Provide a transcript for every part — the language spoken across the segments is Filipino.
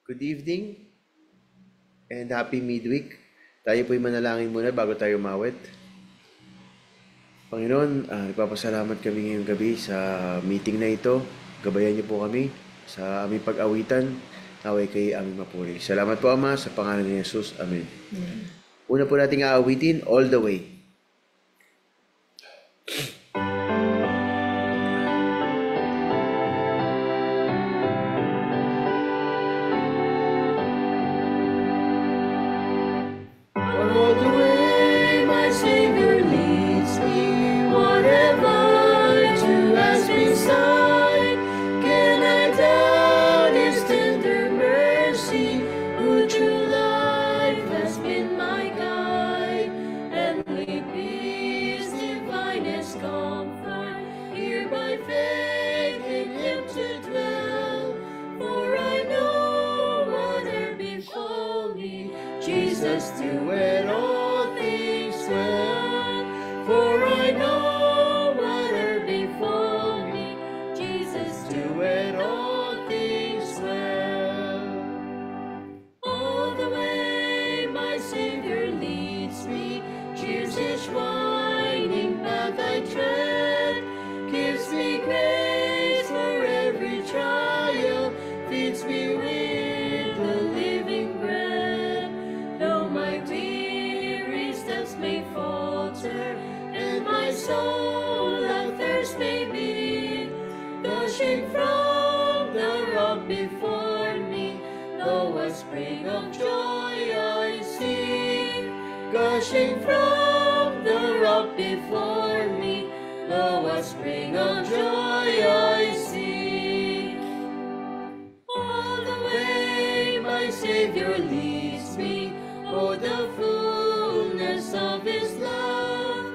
Good evening and happy midweek. Tayo po'y manalangin muna bago tayo mawit. Panginoon, nagpapasalamat kami ngayong gabi sa meeting na ito. Gabayan niyo po kami sa aming pag-awitan. Naway kay aming mapuri. Salamat po, Ama, sa pangalan ni Jesus. Amen. Una po nating aawitin, All the Way. All the way my Savior leads me, whatever to ask beside. Can I doubt His tender mercy, who through life has been my guide? Heavenly peace, divinest comfort, here by faith in Him to dwell. For I know whatever befall me, Jesus doeth all things well. For I know whatever befall me, Jesus doeth all things well. All the way my Savior leads me, cheers each winding path I tread, gives me grace for every trial, feeds me with the living bread. Though my weary steps may falter, and my soul at thirst may be, gushing from the rock before me, though a spring of joy I see. Gushing from the rock before me, though a spring of joy I see. All the way my Savior leads me, oh, the fullness of His love.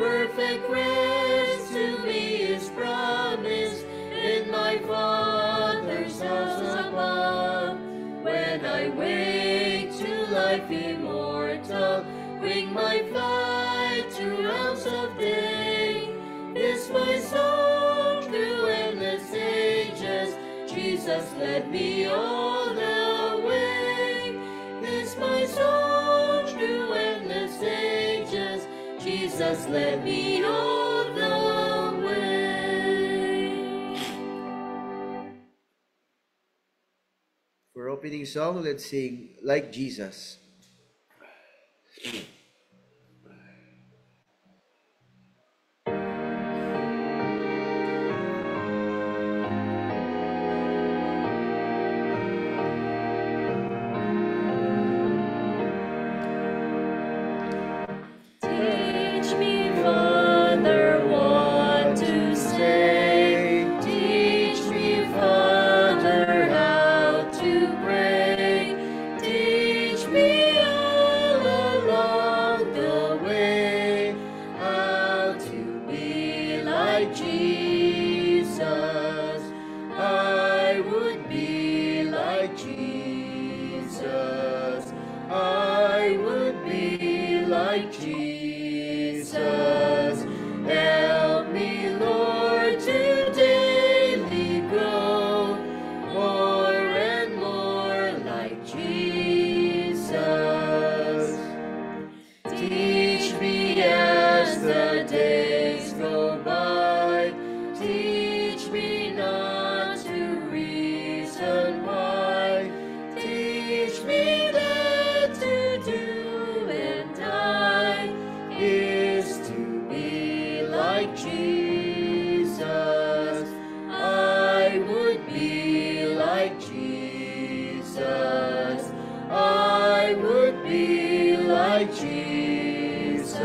Perfect rest to me is promised in my Father's house above. When I wake to life immortal, wing my flight to realms of day. This my song through endless ages, Jesus led me all the way. This my song through endless ages, Jesus led me all the way. For opening song, let's sing Like Jesus. Teach me, Father, what to say. Teach me, Father, how to pray. Teach me all along the way how to be like Jesus. I would be like Jesus. I would be like Jesus. Help me, Lord, to daily grow more and more like Jesus. Teach me as the days go by. Teach me not to reason why. Teach me that to do and die is to be like Jesus. I would be like Jesus. I would be like Jesus.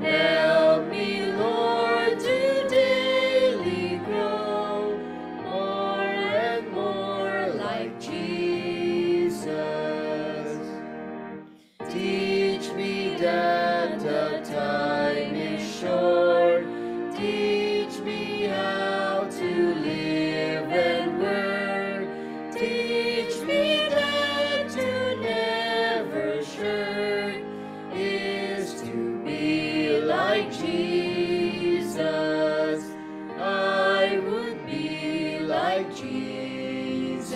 Help me, Lord, to daily grow more and more like Jesus. Teach me that the time is short. Teach me how to live and work. Teach me that to never shirk is to be like Jesus. I would be like Jesus.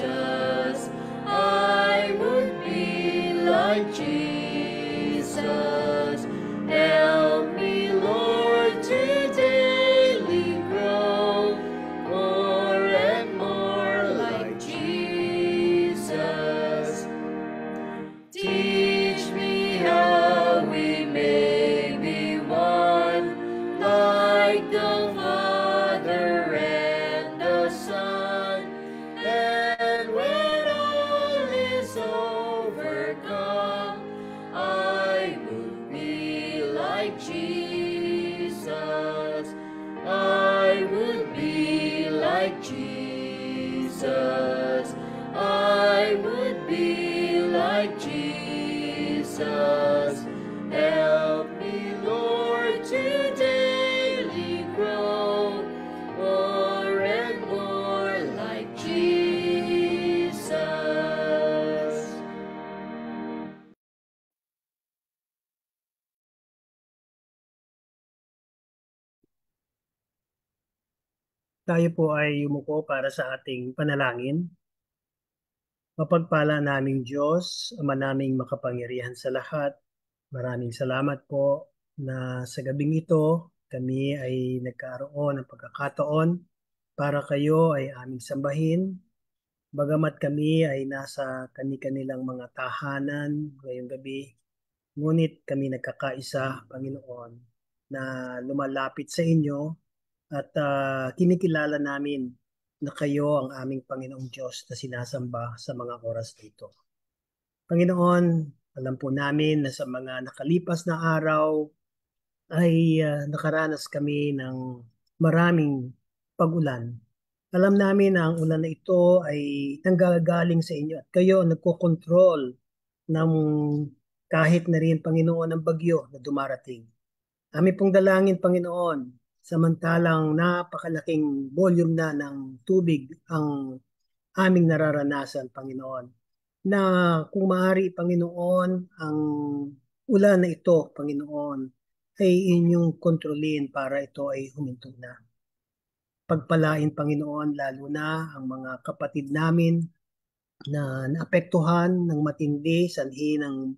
Help me, Lord, to daily grow more and more like Jesus. Teach me how we may be one, like the Father and the Son. And when all is overcome, I will be like Jesus. I would be like Jesus. I would be like Jesus. Help me, Lord, to daily grow more and more like Jesus. Tayo po ay yumuko para sa ating panalangin. Mapagpala naming Diyos, Ama naming makapangyarihan sa lahat, maraming salamat po na sa gabing ito kami ay nagkaroon ng pagkakataon para kayo ay aming sambahin. Bagamat kami ay nasa kani-kanilang mga tahanan ngayong gabi, ngunit kami nagkakaisa, Panginoon, na lumalapit sa inyo at kinikilala namin na kayo ang aming Panginoong Diyos na sinasamba sa mga oras dito. Panginoon, alam po namin na sa mga nakalipas na araw ay nakaranas kami ng maraming pag-ulan. Alam namin na ang ulan na ito ay nanggagaling sa inyo at kayo ang nagkokontrol ng kahit na rin, Panginoon, ang bagyo na dumarating. Amin pong dalangin, Panginoon, samantalang napakalaking volume na ng tubig ang aming nararanasan, Panginoon, na kung maaari, Panginoon, ang ulan na ito, Panginoon, ay inyong kontrolin para ito ay huminto na. Pagpalain, Panginoon, lalo na ang mga kapatid namin na naapektuhan ng matindi sanhi ng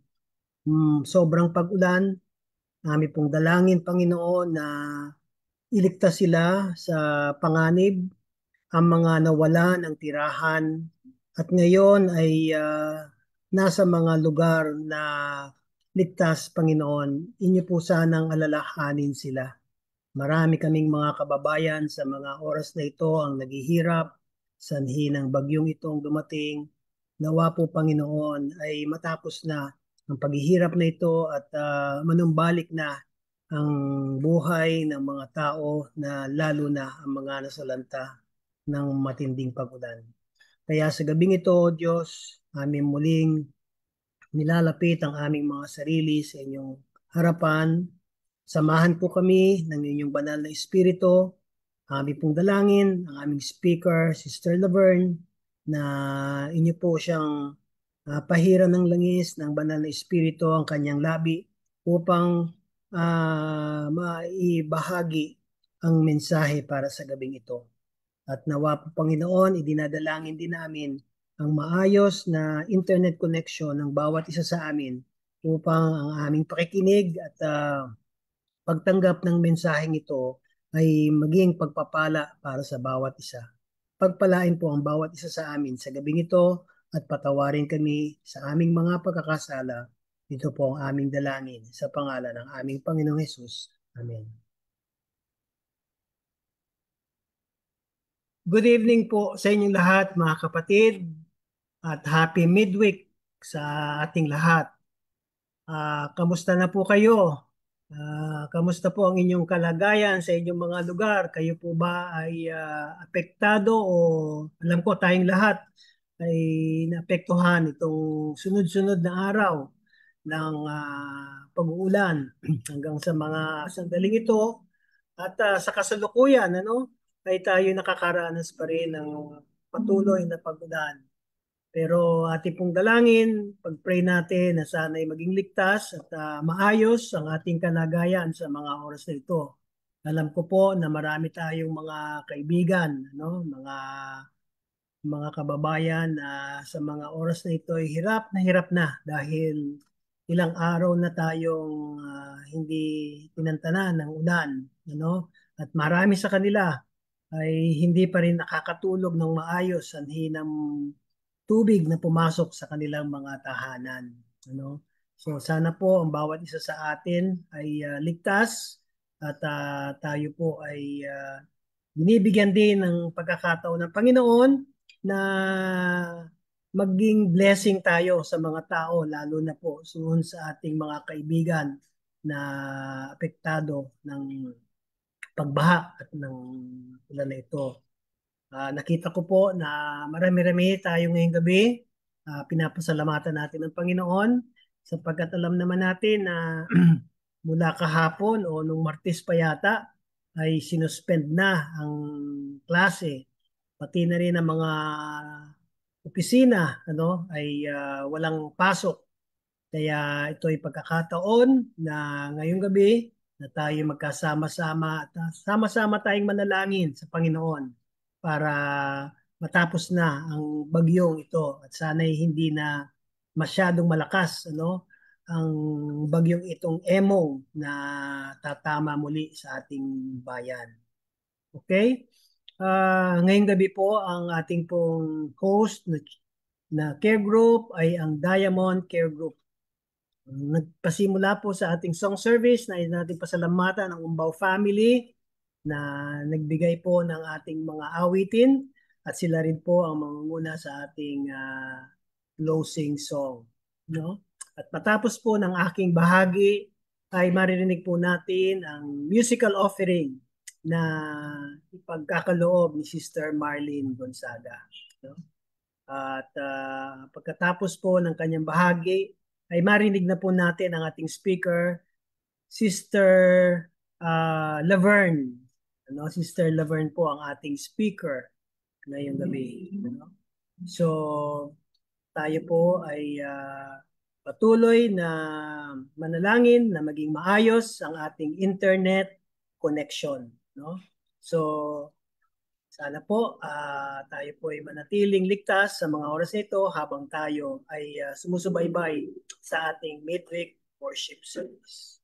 sobrang pag-ulan. Namin pong dalangin, Panginoon, na iligtas sila sa panganib, ang mga nawala ng tirahan at ngayon ay nasa mga lugar na ligtas, Panginoon. Inyo po sanang alalahanin sila. Marami kaming mga kababayan sa mga oras na ito ang naghihirap sanhi ng bagyong itong dumating. Nawa po, Panginoon, ay matapos na ang paghihirap na ito at manumbalik na ang buhay ng mga tao na lalo na ang mga nasalanta ng matinding pag-ulan. Kaya sa gabing ito, Diyos, aming muling nilalapit ang aming mga sarili sa inyong harapan. Samahan po kami ng inyong banal na espiritu. Aming pong dalangin, ang aming speaker, Sister Laverne, na inyo po siyang pahiran ng langis ng banal na espiritu ang kanyang labi upang maibahagi ang mensahe para sa gabing ito. At nawa po, Panginoon, idinadalangin din namin ang maayos na internet connection ng bawat isa sa amin upang ang aming pakikinig at pagtanggap ng mensaheng ito ay maging pagpapala para sa bawat isa. Pagpalain po ang bawat isa sa amin sa gabing ito at patawarin kami sa aming mga pagkakasala. Ito po ang aming dalangin sa pangalan ng aming Panginoong Hesus. Amen. Good evening po sa inyong lahat, mga kapatid, at happy midweek sa ating lahat. Kamusta na po kayo? Kamusta po ang inyong kalagayan sa inyong mga lugar? Kayo po ba ay apektado o alam ko tayong lahat ay naapektuhan itong sunod-sunod na araw ng pag-uulan hanggang sa mga sandaling ito at sa kasalukuyan ay tayo nakakaranas pa rin ng patuloy na pag-ulan. Pero ating pong dalangin, pag-pray natin na sana'y maging ligtas at maayos ang ating kalagayan sa mga oras na ito. Alam ko po na marami tayong mga kaibigan, mga kababayan na sa mga oras na ito ay hirap na dahil ilang araw na tayong hindi tinantanan ng ulan, ano? At marami sa kanila ay hindi pa rin nakakatulog ng maayos sanhi ng tubig na pumasok sa kanilang mga tahanan, ano? So sana po ang bawat isa sa atin ay ligtas at tayo po ay binibigyan din ng pagkakataon ng Panginoon na maging blessing tayo sa mga tao, lalo na po sa ating mga kaibigan na apektado ng pagbaha at ng ulan na ito. Nakita ko po na marami-rami tayo ngayong gabi. Pinapasalamatan natin ang Panginoon sapagkat alam naman natin na mula kahapon o nung Martes pa yata ay sinuspend na ang klase. Pati na rin ang mga opisina ay walang pasok. Kaya ito ay pagkakataon na ngayong gabi na tayo magkasama-sama at sama-sama tayong manalangin sa Panginoon para matapos na ang bagyong ito at sana'y hindi na masyadong malakas ang bagyong itong Emong na tatama muli sa ating bayan. Okay? Ngayong gabi po ang ating pong host na care group ay ang Diamond Care Group. Nagpasimula po sa ating song service na nating pasalamatan ang Umbaw family na nagbigay po ng ating mga awitin at sila rin po ang mangunguna sa ating closing song. No? At matapos po ng aking bahagi ay maririnig po natin ang musical offering na ipagkakaloob ni Sister Marlene Gonzaga. No? At pagkatapos po ng kanyang bahagi, ay marinig na po natin ang ating speaker, Sister Laverne. Sister Laverne po ang ating speaker ngayong gabi. So, tayo po ay patuloy na manalangin na maging maayos ang ating internet connection. So, sana po tayo po ay manatiling ligtas sa mga oras nito habang tayo ay sumusubaybay sa ating midweek worship service.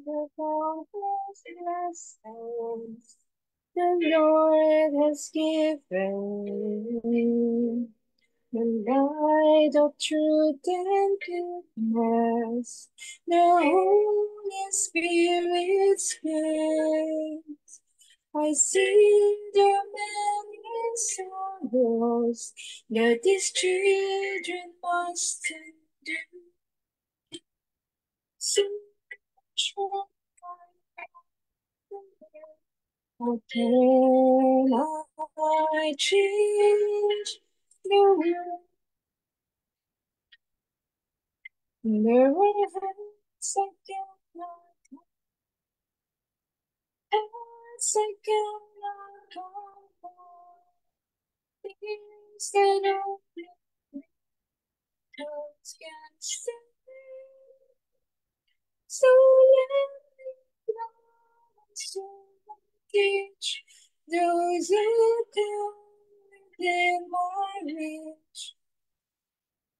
The boundless blessings the Lord has given, the light of truth and goodness, the Holy Spirit's grace. I see the many sorrows that these children must endure. So how can I change the world? There were hands I cannot, hands I cannot hold. Things that only miracles can say. So let me go to teach those who come within my reach.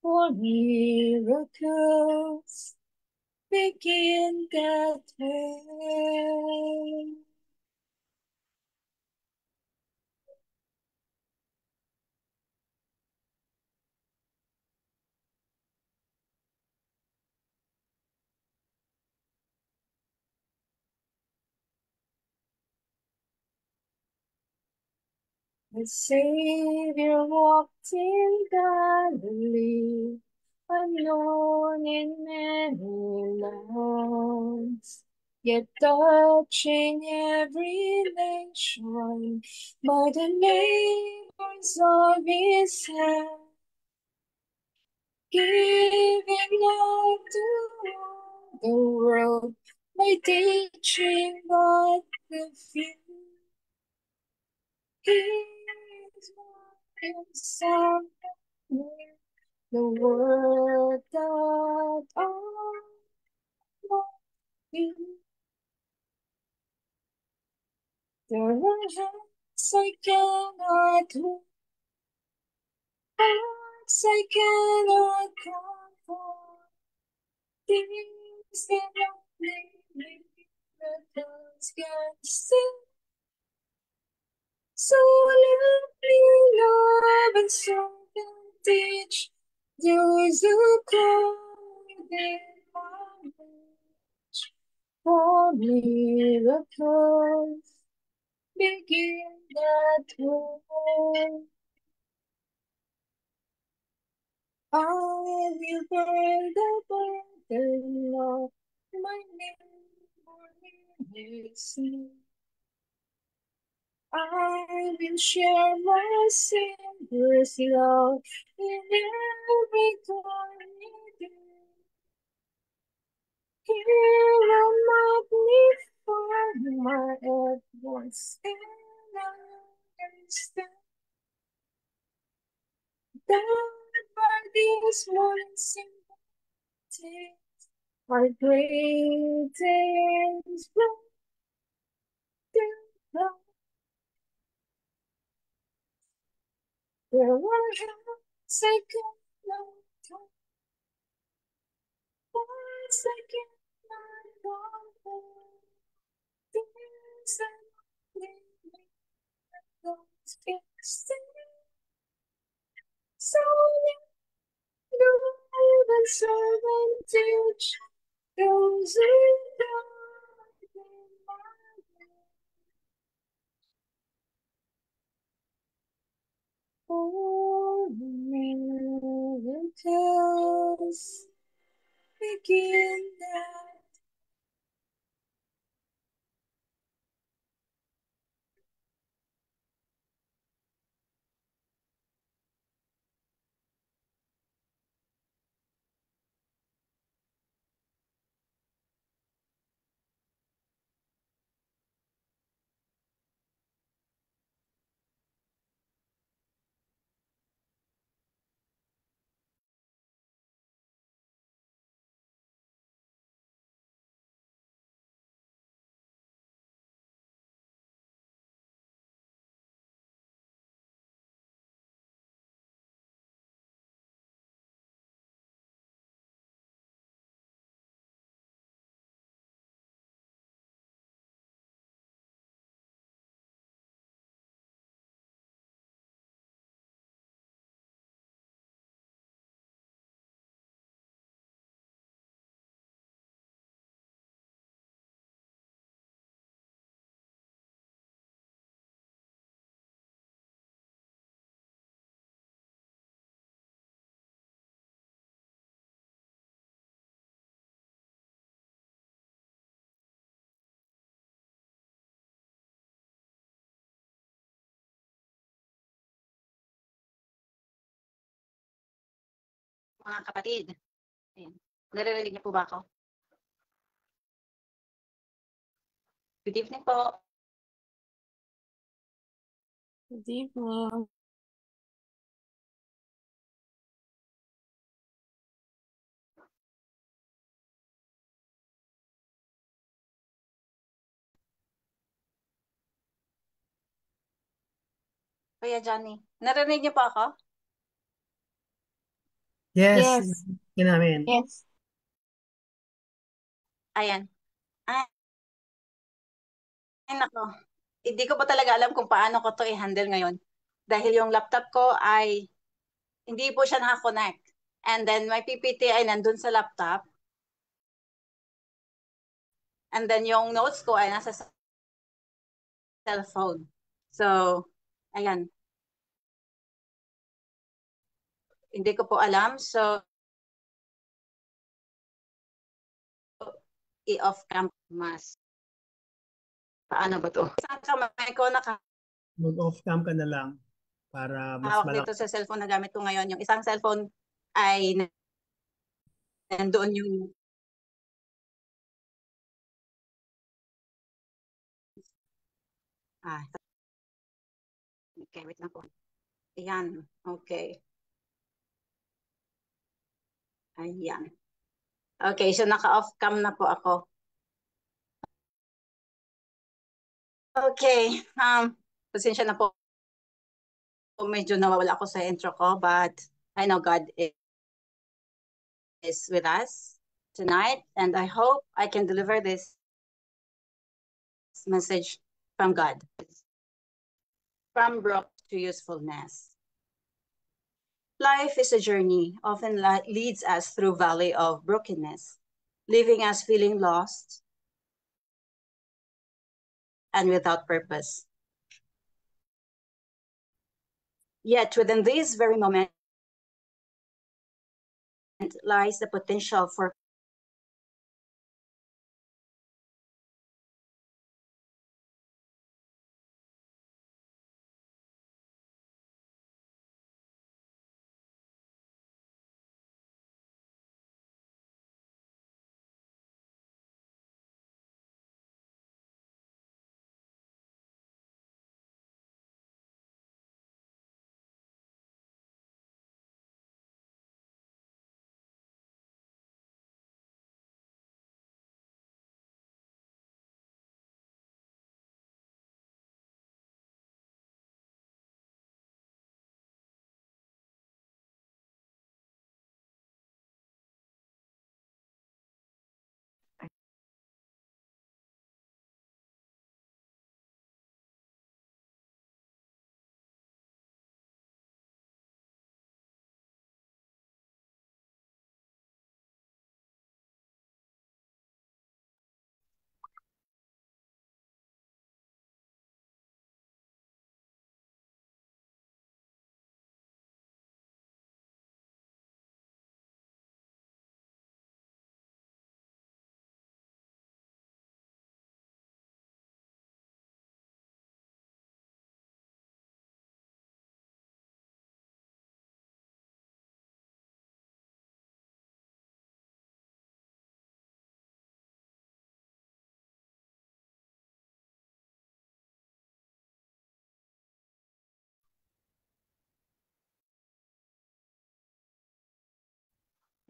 For miracles begin that way. The Savior walked in Galilee, unknown in many lands. yet touching every nation by the neighbors of his hand, giving life to all the world by teaching God the few. He is one himself, the word that all you. There are hands I cannot hold, hearts I cannot comfort, things that only miracles can sing. So let me love and so can teach those who come within my reach. For miracles begin at home. I will bear the burden of my neighbor's need. I will share my Savior's love in every community. He will magnify my efforts and understand that by this one simple thing, our great is love. There were second no time, one second my things that leave me lost in sin. So love and serve and teach those who died in my name. For miracles begin now. Mga kapatid. Ayan. Naririnig niyo po ba ako? Good evening po. Good evening. Kuya Johnny, naririnig niyo po ako? Yes, Yes. yun namin. Yes. Ayan. Ay, nako. Hindi ko pa talaga alam kung paano ko to i-handle ngayon. Dahil yung laptop ko ay hindi po siya nakakonect. And then my PPT ay nandun sa laptop. And then yung notes ko ay nasa cellphone. So, ayan. Hindi ko po alam. So, i-off cam mas. Paano ba to? Isang kamay ko Mag-off cam ka na lang para mas nakahawak malaki. dito sa cellphone na gamit ko ngayon. Yung isang cellphone ay nandoon yung okay, wait lang po. Ayan, okay. Ayan. Okay, so naka-off cam na po ako. Okay, pasensya na po. Medyo nawawala ako sa intro ko, but I know God is with us tonight, and I hope I can deliver this message from God. From broke to usefulness. Life is a journey, often leads us through valley of brokenness, leaving us feeling lost and without purpose. Yet within this very moment lies the potential for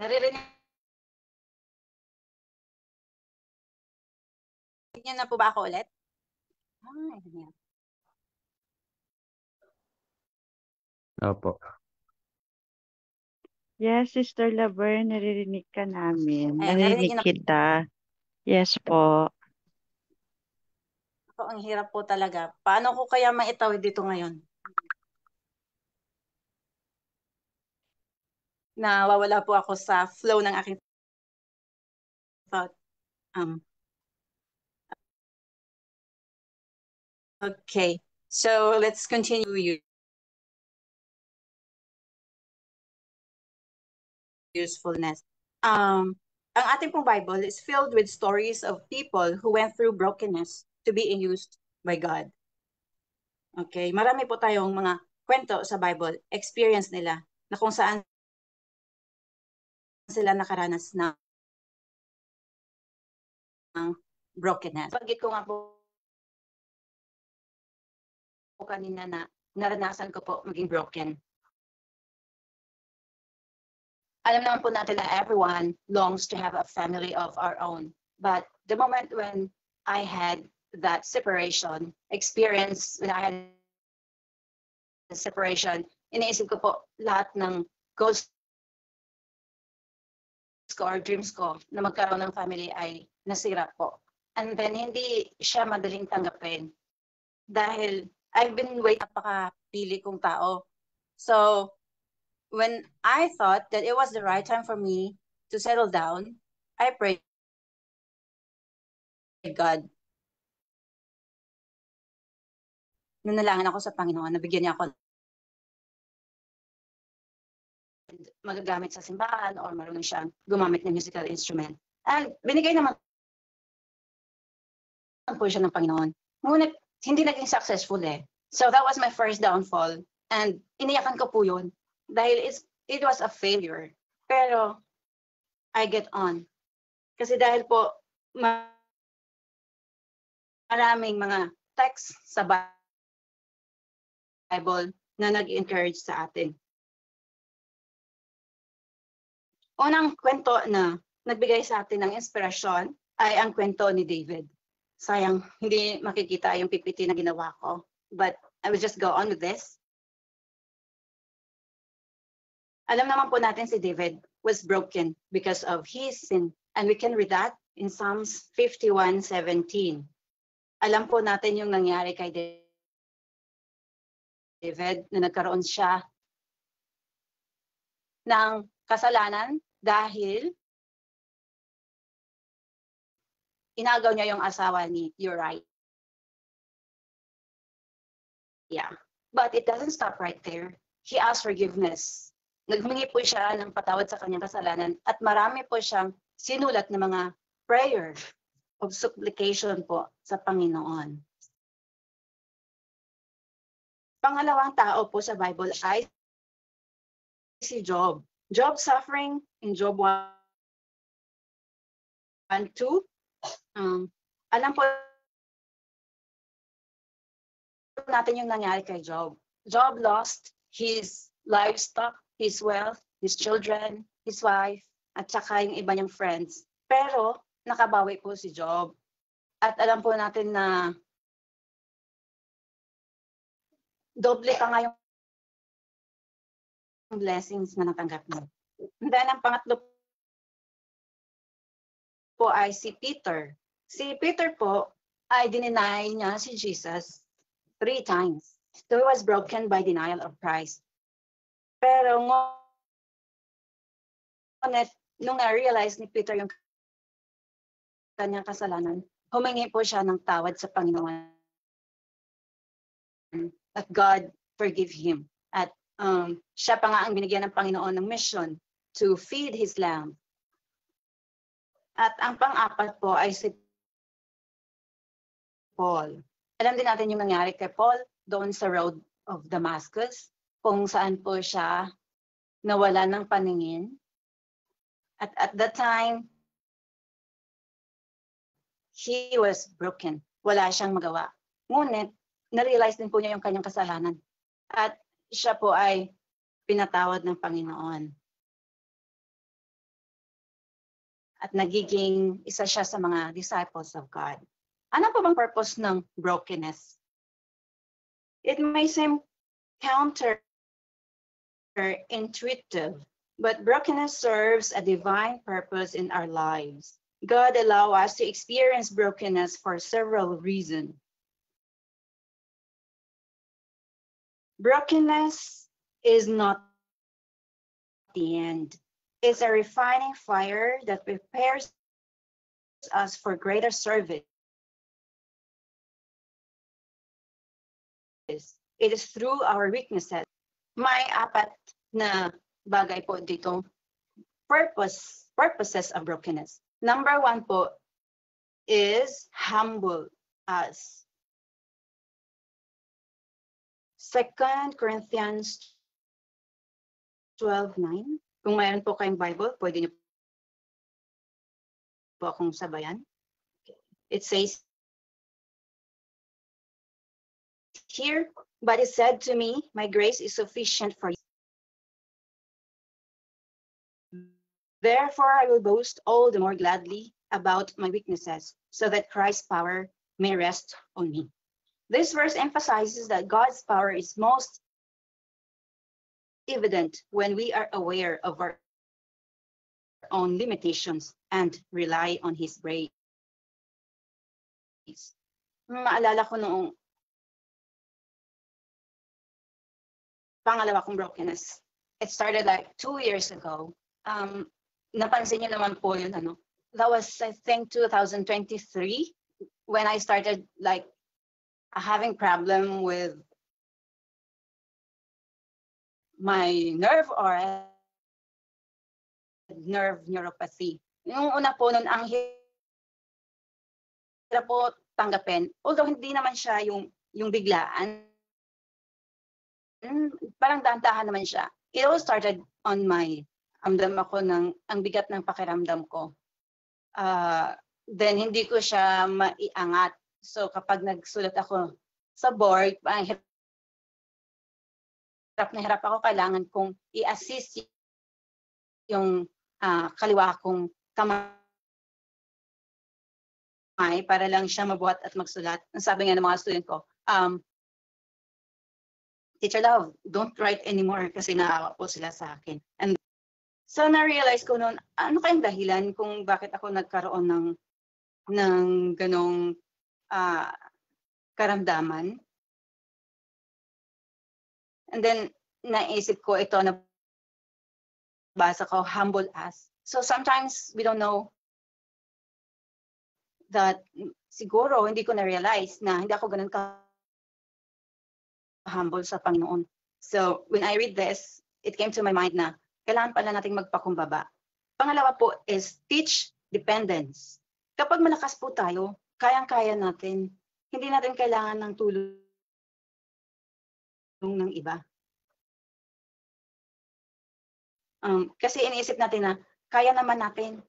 naririnig niyo na po ba ako ulit? Ayan. Opo. Yes, Sister Laverne, naririnig ka namin. Ayan, narinig Narinig niyo na. kita. Yes po. Ako, ang hirap po talaga. Paano ko kaya maitawid dito ngayon? Nawawala po ako sa flow ng aking thought. Okay, so let's continue usefulness. Ang ating pong Bible is filled with stories of people who went through brokenness to be used by God. Okay, marami po tayong mga kwento sa Bible, experience nila, na kung saan sila nakaranas ng brokenness. Bagit ko nga po kanina na naranasan ko po maging broken. Alam naman po natin na everyone longs to have a family of our own. But the moment when I had that separation experience, when I had the separation, iniisip ko po lahat ng goals ko or dreams ko na magkaroon ng family ay nasira po. And then hindi siya madaling tanggapin dahil I've been waiting, napakapili kong tao. So when I thought that it was the right time for me to settle down, I prayed God. Nanalangin ako sa Panginoon, nabigyan niya ako magagamit sa simbahan or marunong siyang gumamit ng musical instrument. And binigay naman po siya ng Panginoon. Ngunit hindi naging successful eh. So that was my first downfall. And iniyakan ko po yun. Dahil it was a failure. Pero I get on. Kasi dahil po maraming mga text sa Bible na nag-encourage sa atin. Unang kwento na nagbigay sa atin ng inspirasyon ay ang kwento ni David. Sayang, hindi makikita yung PPT na ginawa ko. But I will just go on with this. Alam naman po natin si David was broken because of his sin. And we can read that in Psalms 51:17. Alam po natin yung nangyari kay David na nagkaroon siya ng kasalanan dahil inagaw niya yung asawa ni Uriah. Yeah. But it doesn't stop right there. He asked forgiveness. Naghumingi po siya ng patawad sa kanyang kasalanan at marami po siyang sinulat na mga prayer of supplication po sa Panginoon. Pangalawang tao po sa Bible ay si Job. Job suffering in Job 1:2. Alam po natin yung nangyari kay Job. Job lost his livestock, his wealth, his children, his wife, at saka yung iba niyang friends. Pero nakabawi po si Job. At alam po natin na doble pa nga yung blessings na natanggap niya. And then ang pangatlo po ay si Peter. Si Peter po ay dininay niya si Jesus 3 times. So he was broken by denial of Christ. Pero nung na-realize ni Peter yung kanyang kasalanan, humingi po siya ng tawad sa Panginoon. At God forgive him. At siya pa nga ang binigyan ng Panginoon ng mission to feed his lamb. At ang pang-apat po ay si Paul. Alam din natin yung nangyari kay Paul doon sa road of Damascus, kung saan po siya nawala ng paningin. At that time, he was broken. Wala siyang magawa. Ngunit, na-realize din po niya yung kanyang kasalanan. At siya po ay pinatawad ng Panginoon. At nagiging isa siya sa mga disciples of God. Ano po bang purpose ng brokenness? It may seem counterintuitive, but brokenness serves a divine purpose in our lives. God allows us to experience brokenness for several reasons. Brokenness is not the end. It's a refining fire that prepares us for greater service. It is through our weaknesses. May 4 na bagay po dito. Purposes of brokenness. Number 1 po is humble us. 2 Corinthians 12:9. Kung mayroon po kayong Bible, pwede niyo po akong sabayan. It says here, but it said to me, my grace is sufficient for you. Therefore, I will boast all the more gladly about my weaknesses, so that Christ's power may rest on me. This verse emphasizes that God's power is most evident when we are aware of our own limitations and rely on His grace. Maalala ko noong pangalawa kong brokenness. It started like 2 years ago. Napansin niyo naman po yun, ano? That was, I think, 2023 when I started like having problem with my nerve or nerve neuropathy. Yung una po nun, ang hirap po tanggapin. Although hindi naman siya yung biglaan, parang dahan-dahan naman siya. It all started on my ramdam ako ang bigat ng pakiramdam ko. Then hindi ko siya maiangat. So kapag nagsulat ako sa board, hirap na hirap ako, kailangan kong i-assist yung kaliwa kong kamay para lang siya mabuhat at magsulat. Ang sabi nga ng mga student ko, Teacher Love, don't write anymore kasi naawa po sila sa akin. And so na-realize ko noon, ano kayang dahilan kung bakit ako nagkaroon ng ganong karamdaman. And then naisip ko ito na basa ko, humble as. So sometimes we don't know that siguro hindi ko na-realize na hindi ako ganun humble sa Panginoon. So when I read this, it came to my mind na kailangan pala nating magpakumbaba. Pangalawa po is teach dependence. Kapag malakas po tayo, kayang-kaya natin. Hindi natin kailangan ng tulong ng iba. Kasi iniisip natin na kaya naman natin.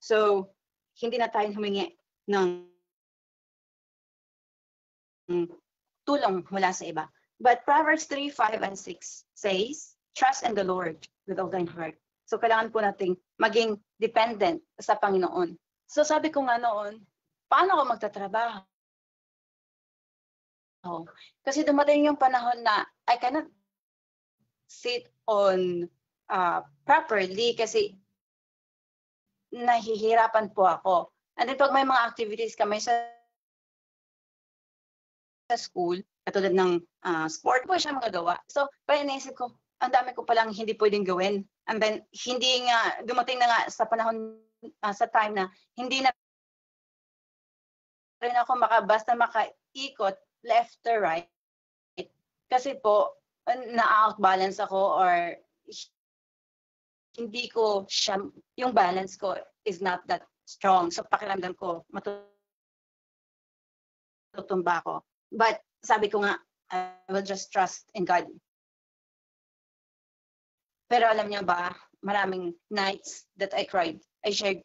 So hindi na tayo humingi ng tulong mula sa iba. But Proverbs 3, 5, and 6 says, trust in the Lord with all thine heart. So kailangan po nating maging dependent sa Panginoon. So sabi ko nga noon, paano ako magtatrabaho? Kasi dumating yung panahon na I cannot sit on properly kasi nahihirapan po ako. And then pag may mga activities kami sa school, katulad ng sport po siya magagawa. So, parang naisip ko, ang dami ko palang hindi pwedeng gawin. And then, hindi nga, dumating na nga sa panahon, sa time na, hindi na rin ako basta makaikot left to right. Kasi po, na-outbalance ako or hindi ko siya, yung balance ko is not that strong. So, pakiramdam ko, matutumba ako. But sabi ko nga, I will just trust in God. Pero alam niyo ba, maraming nights that I cried. I shared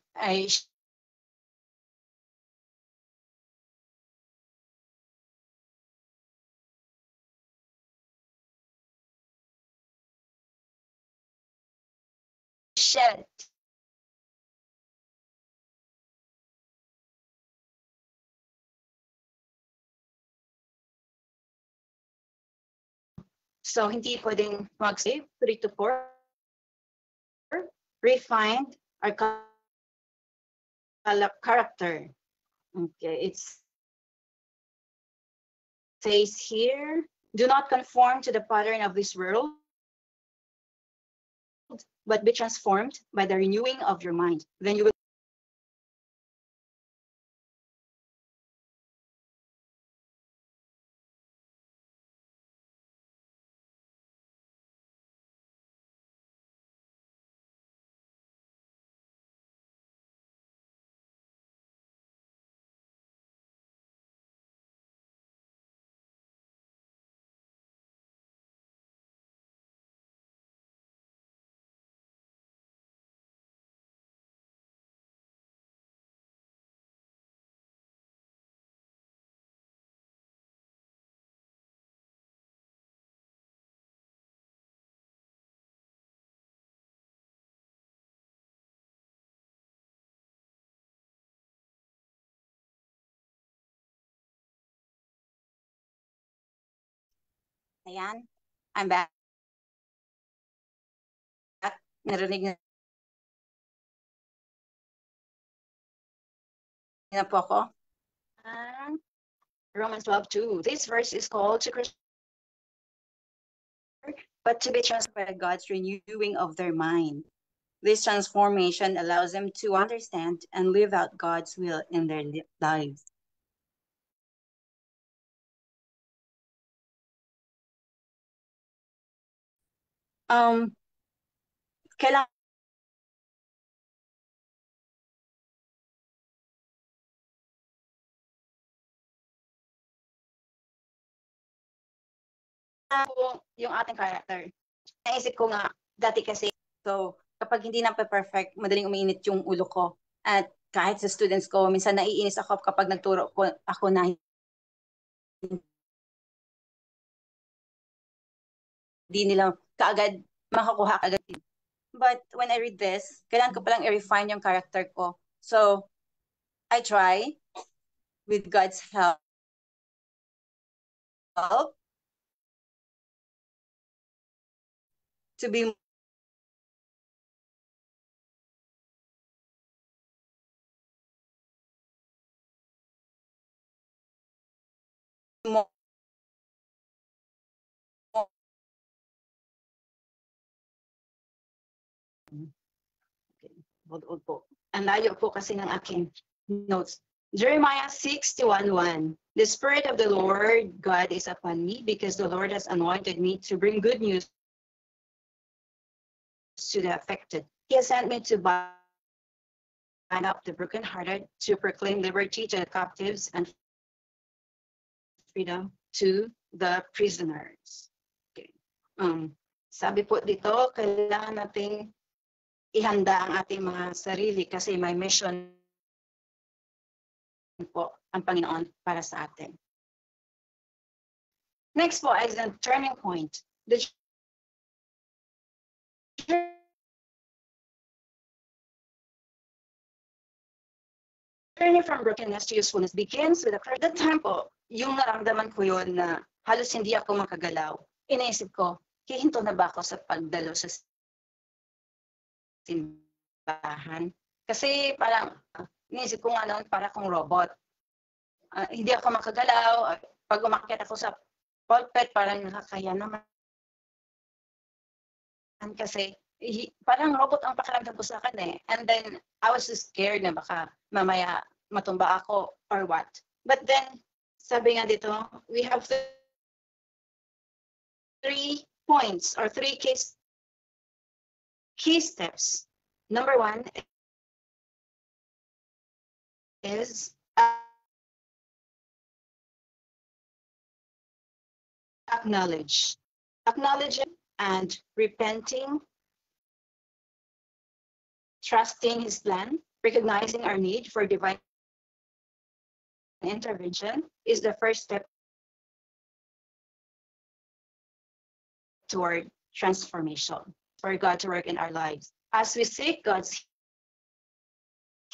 So, hindi pwedeng mag-save 3 to 4. Refined our character. Okay, it says here, do not conform to the pattern of this world, but be transformed by the renewing of your mind. Then you will ayan, I'm back. Narinig na po ako. Romans 12:2. This verse is called to Christians, but to be transformed by God's renewing of their mind. This transformation allows them to understand and live out God's will in their lives. Kailangan yung ating character. Naisip ko nga, dati kasi, so, kapag hindi na perfect, madaling umiinit yung ulo ko. At kahit sa students ko, minsan naiinis ako kapag nagturo ko ako na hindi nila kaagad makakuha kaagad. But when I read this, kailangan ko palang i-refine yung character ko. So, I try with God's help to be more hold po. Ang layo po kasi ng aking notes. Jeremiah 61:1. The Spirit of the Lord God is upon me because the Lord has anointed me to bring good news to the afflicted. He has sent me to bind up the brokenhearted, to proclaim liberty to the captives and freedom to the prisoners. Okay. Sabi po dito, kailangan nating ihanda ang ating mga sarili kasi may mission po ang Panginoon para sa atin. Next po is the turning point. The journey from brokenness to usefulness begins with that time po, yung naramdaman ko yun na halos hindi ako makagalaw. Iniisip ko, hihinto na ba ako sa pagdalo sa simbahan? Kasi parang, iniisip ko nga noon para akong robot. Hindi ako makagalaw. Pag umakyat ako sa pulpit, parang nakakaya naman. Kasi parang robot ang pakiramdam ko sa akin eh. And then, I was so scared na baka mamaya matumba ako or what. But then, sabi nga dito, we have 3 points or 3 key steps. Number 1 is acknowledging and repenting, trusting His plan, recognizing our need for divine intervention is the first step toward transformation, for God to work in our lives. As we seek God's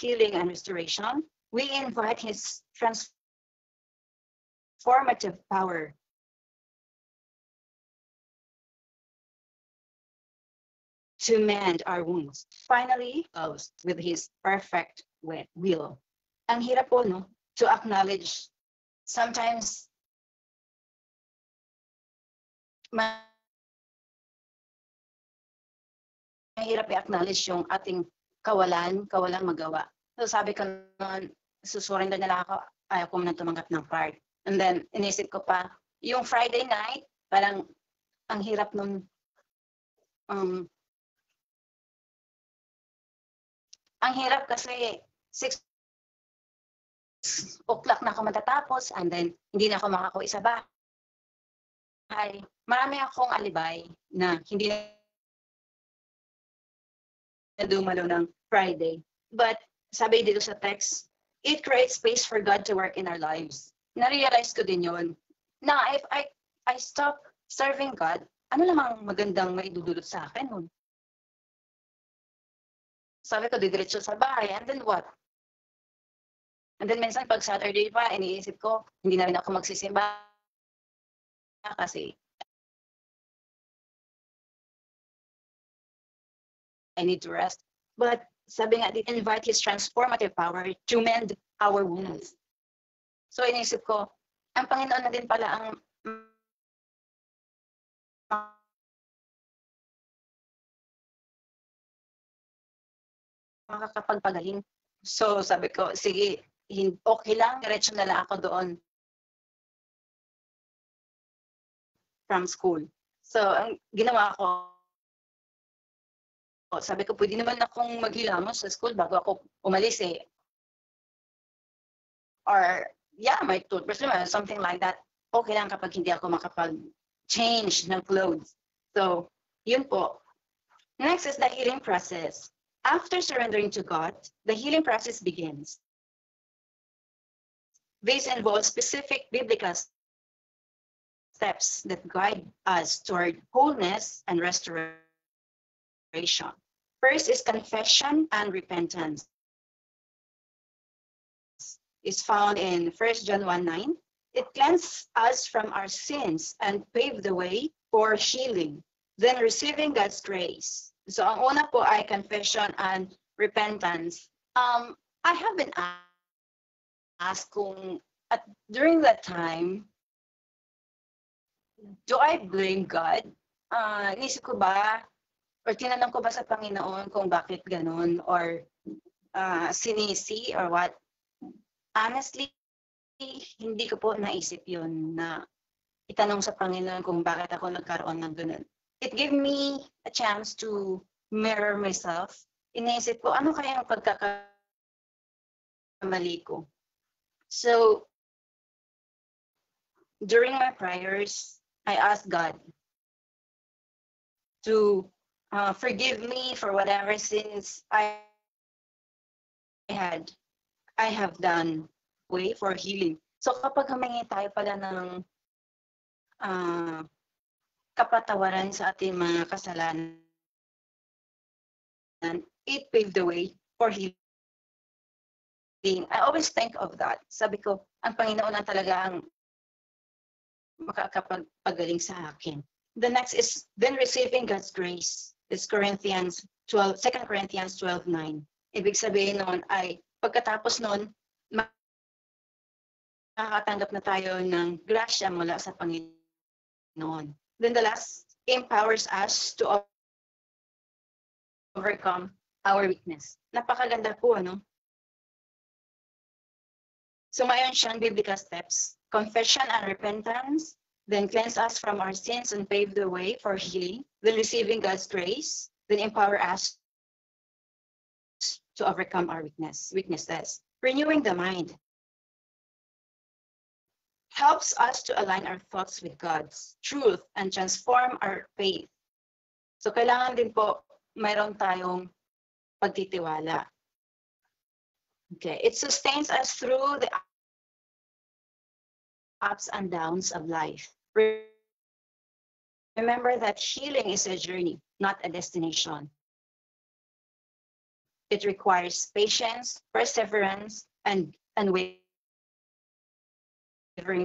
healing and restoration, we invite His transformative power to mend our wounds. Finally, with His perfect will. Ang hirap po, no? To acknowledge. Sometimes, mahirap i-acknowledge yung ating kawalang magawa. So sabi ko noon, susurrender na lang ako, ayaw ko na tumanggap ng part. And then, inisip ko pa, yung Friday night, parang ang hirap nun, ang hirap kasi 6 o'clock na ako matatapos and then hindi na ako makakauwi sa bahay. Marami akong alibay na hindi na dumalo ng Friday. But sabi dito sa text, it creates space for God to work in our lives. Na-realize ko din yun. Na if I stop serving God, ano namang magandang maidudulot sa akin nun? Sabi ko, didiretso sa bahay, and then what? And then minsan pag Saturday pa, iniisip ko, hindi na rin ako magsisimba kasi I need to rest. But sabi nga, invite His transformative power to mend our wounds. So iniisip ko, ang Panginoon na din pala ang makakapagpagaling. So sabi ko, sige, okay lang, diretso na lang ako doon from school. So ang ginawa ko, sabi ko, pwede naman akong maghilamos sa school bago ako umalis eh. Or, yeah, my toothbrush naman, something like that. Okay lang kapag hindi ako change ng clothes. So, yun po. Next is the healing process. After surrendering to God, the healing process begins. This involves specific biblical steps that guide us toward wholeness and restoration. First is confession and repentance. It's found in 1 John 1:9. It cleanses us from our sins and pave the way for healing. Then receiving God's grace. So ang una po ay confession and repentance. I have been asked kung during that time, do I blame God? Inisip ko ba or tinanong ko ba sa Panginoon kung bakit ganun or sinisi or what? Honestly, hindi ko po naisip yun na itanong sa Panginoon kung bakit ako nagkaroon ng ganun. It gave me a chance to mirror myself. Iniisip ko, ano kaya ang pagkakamali ko? So, during my prayers, I asked God to forgive me for whatever sins I have done way for healing. So kapag humingi tayo pala ng kapatawaran sa ating mga kasalanan, it paved the way for healing. I always think of that. Sabi ko, ang Panginoon na talaga ang makakapagpagaling sa akin. The next is then receiving God's grace. It's 2 Corinthians 12:9. Ibig sabihin noon ay pagkatapos noon, makakatanggap na tayo ng grasya mula sa Panginoon. Then the last empowers us to overcome our weakness. Napakaganda po, ano? So mayroon siyang biblical steps. Confession and repentance, then cleanse us from our sins and pave the way for healing, then receiving God's grace, then empower us to overcome our weaknesses. Renewing the mind helps us to align our thoughts with God's truth and transform our faith. So kailangan din po mayroon tayong pagtitiwala. Okay, it sustains us through the ups and downs of life. Remember that healing is a journey, not a destination. It requires patience, perseverance, and unwavering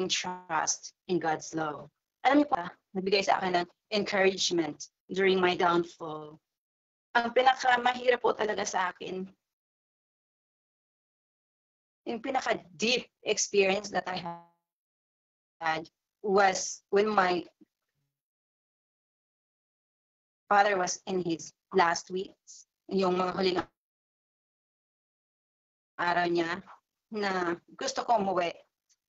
trust in God's love. Alam niyo pa, nagbigay sa akin ng encouragement during my downfall. Ang pinakamahirap po talaga sa akin, yung pinaka-deep experience that I had was when my father was in his last weeks, yung mga huling araw niya, na gusto ko umuwi.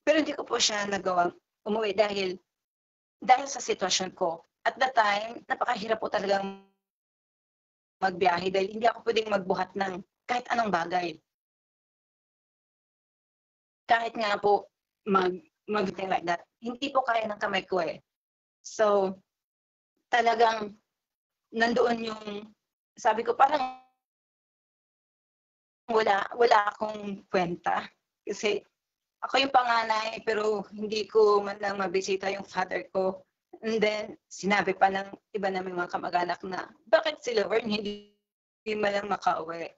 Pero hindi ko po siya nagawang umuwi dahil sa sitwasyon ko. At that time, napakahirap po talagang magbiyahe dahil hindi ako pwedeng magbuhat ng kahit anong bagay. Kahit nga po mag-thing like that, hindi po kaya ng kamay ko eh. So, talagang nandoon yung, sabi ko parang wala akong kwenta. Kasi ako yung panganay pero hindi ko man lang mabisita yung father ko. And then, sinabi pa ng iba naming mga kamag-anak na, bakit si Laverne hindi man lang makauwi?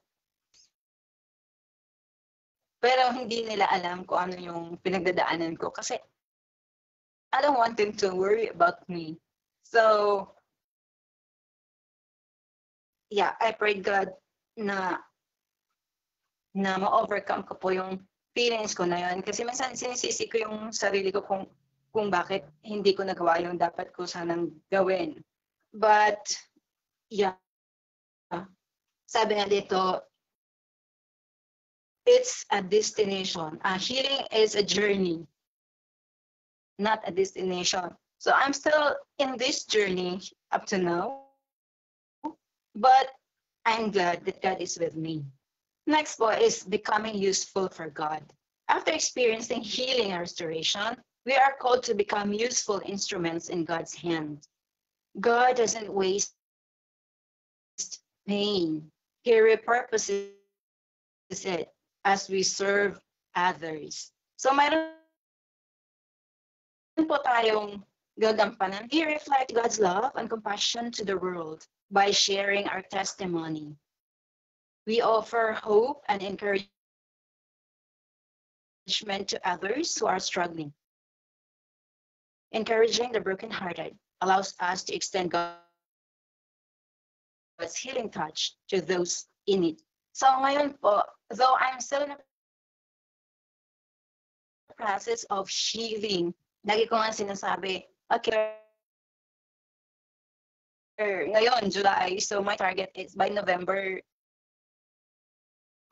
Pero hindi nila alam kung ano yung pinagdadaanan ko kasi I don't want them to worry about me. So, yeah, I prayed God na ma-overcome ko po yung feelings ko na yun. Kasi minsan sinisisi ko yung sarili ko kung bakit hindi ko nagawa yung dapat ko sanang gawin. But, yeah, sabi nga dito, it's a destination. Healing is a journey, not a destination. So I'm still in this journey up to now, but I'm glad that God is with me. Next point is becoming useful for God. After experiencing healing and restoration, We are called to become useful instruments in God's hand. God doesn't waste pain. He repurposes it as we serve others. So mayroon po tayong gagampanan. We reflect God's love and compassion to the world by sharing our testimony. We offer hope and encouragement to others who are struggling. Encouraging the brokenhearted allows us to extend God's healing touch to those in need. So ngayon po, though I'm still in the process of healing, lagi ko nga sinasabi, okay, ngayon, July, so my target is by November,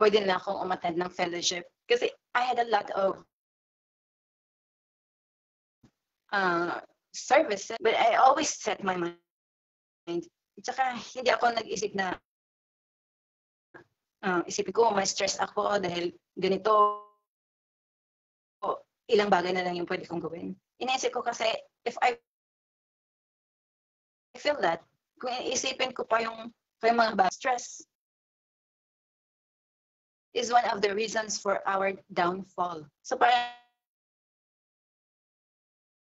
pwede na akong umattend ng fellowship. Kasi I had a lot of services, but I always set my mind. Tsaka hindi ako nag-isip na isipin ko, may stress ako dahil ganito, ilang bagay na lang yung pwede kong gawin. Iniisip ko kasi, if I feel that, kung iisipin ko pa yung mga bad stress, is one of the reasons for our downfall. So parang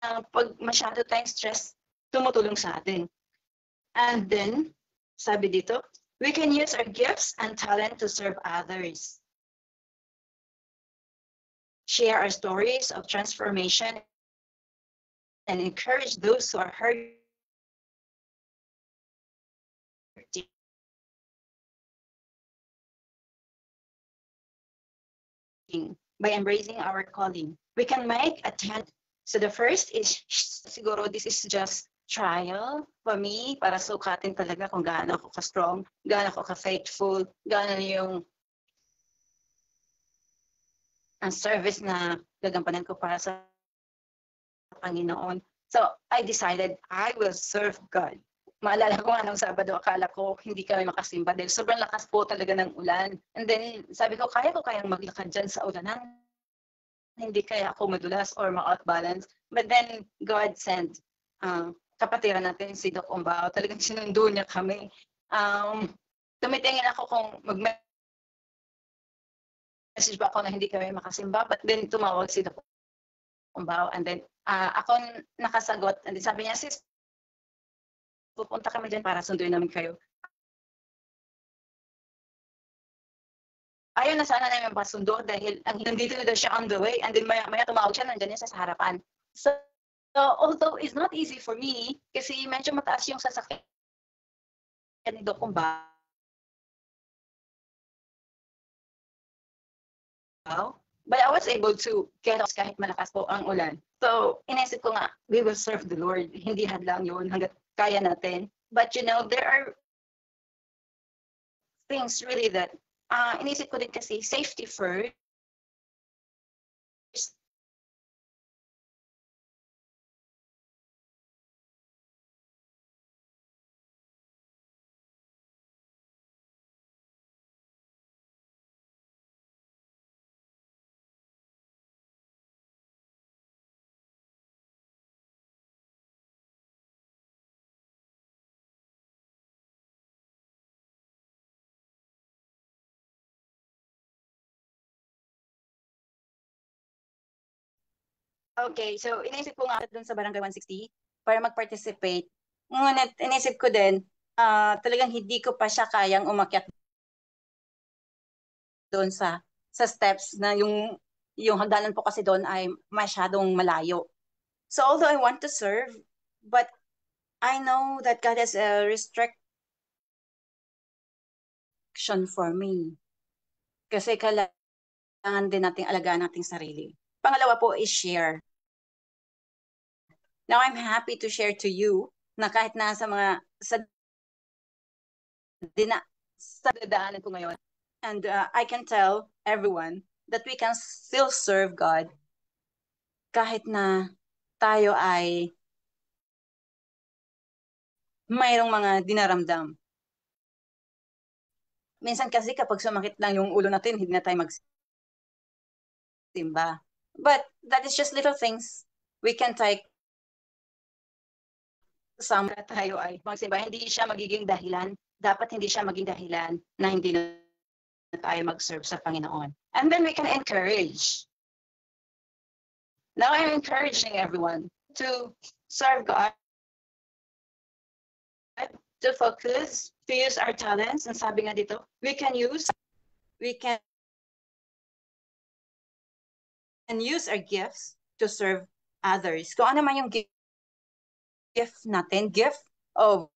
pag masyado tayong stress, tumutulong sa atin. And then, sabi dito, we can use our gifts and talent to serve others. Share our stories of transformation and encourage those who are hurting by embracing our calling. We can make a tent. So the first is, siguro this is just trial for me para sukatin talaga kung gaano ako ka-strong, gaano ako ka-faithful, gaano yung ang service na gagampanan ko para sa Panginoon. So I decided I will serve God. Maalala ko nga nung Sabado, akala ko hindi kami makasimba dahil sobrang lakas po talaga ng ulan. And then sabi ko kayang maglakad dyan sa ulanan. Hindi kaya ako madulas or ma-outbalance. But then God sent kapatiran natin si Doc Umbao. Talagang sinundo niya kami. Tumitingin ako kung message ba ako na hindi kami makasimba, but then tumawag si Doc Umbao, and then ako nakasagot, and then sabi niya, sis, pupunta kami dyan para sunduin namin kayo. Ayaw na sana namin pasundo dahil nandito na daw siya on the way, and then maya tumawag siya, nandyan niya sa harapan. So although it's not easy for me, kasi medyo mataas yung sasakyan ni Doc Umbao, but I was able to get off kahit malakas po ang ulan. So, inisip ko nga, we will serve the Lord. Hindi hadlang yun hanggat kaya natin. But you know, there are things really that, inisip ko din kasi, safety first. Okay, so inisip ko nga dun sa Barangay 160 para mag-participate. Ngunit inisip ko din, talagang hindi ko pa siya kayang umakyat doon sa steps na yung hagdanan po kasi doon ay masyadong malayo. So although I want to serve, but I know that God has a restriction for me. Kasi kailangan din nating alagaan nating sarili. Pangalawa po is share. Now I'm happy to share to you na kahit nasa mga sa dadaanan ko ngayon, and I can tell everyone that we can still serve God kahit na tayo ay mayroong mga dinaramdam. Minsan kasi kapag sumakit lang yung ulo natin, hindi na tayo magsimba. But that is just little things we can take some tayo ay magsimba, hindi siya magiging dahilan. Dapat hindi siya maging dahilan na hindi na tayo mag-serve sa Panginoon. And then we can encourage. Now I'm encouraging everyone to serve God, to focus, to use our talents. And sabi nga dito, we can use our gifts to serve others. Kung ano man yung gift natin, gift of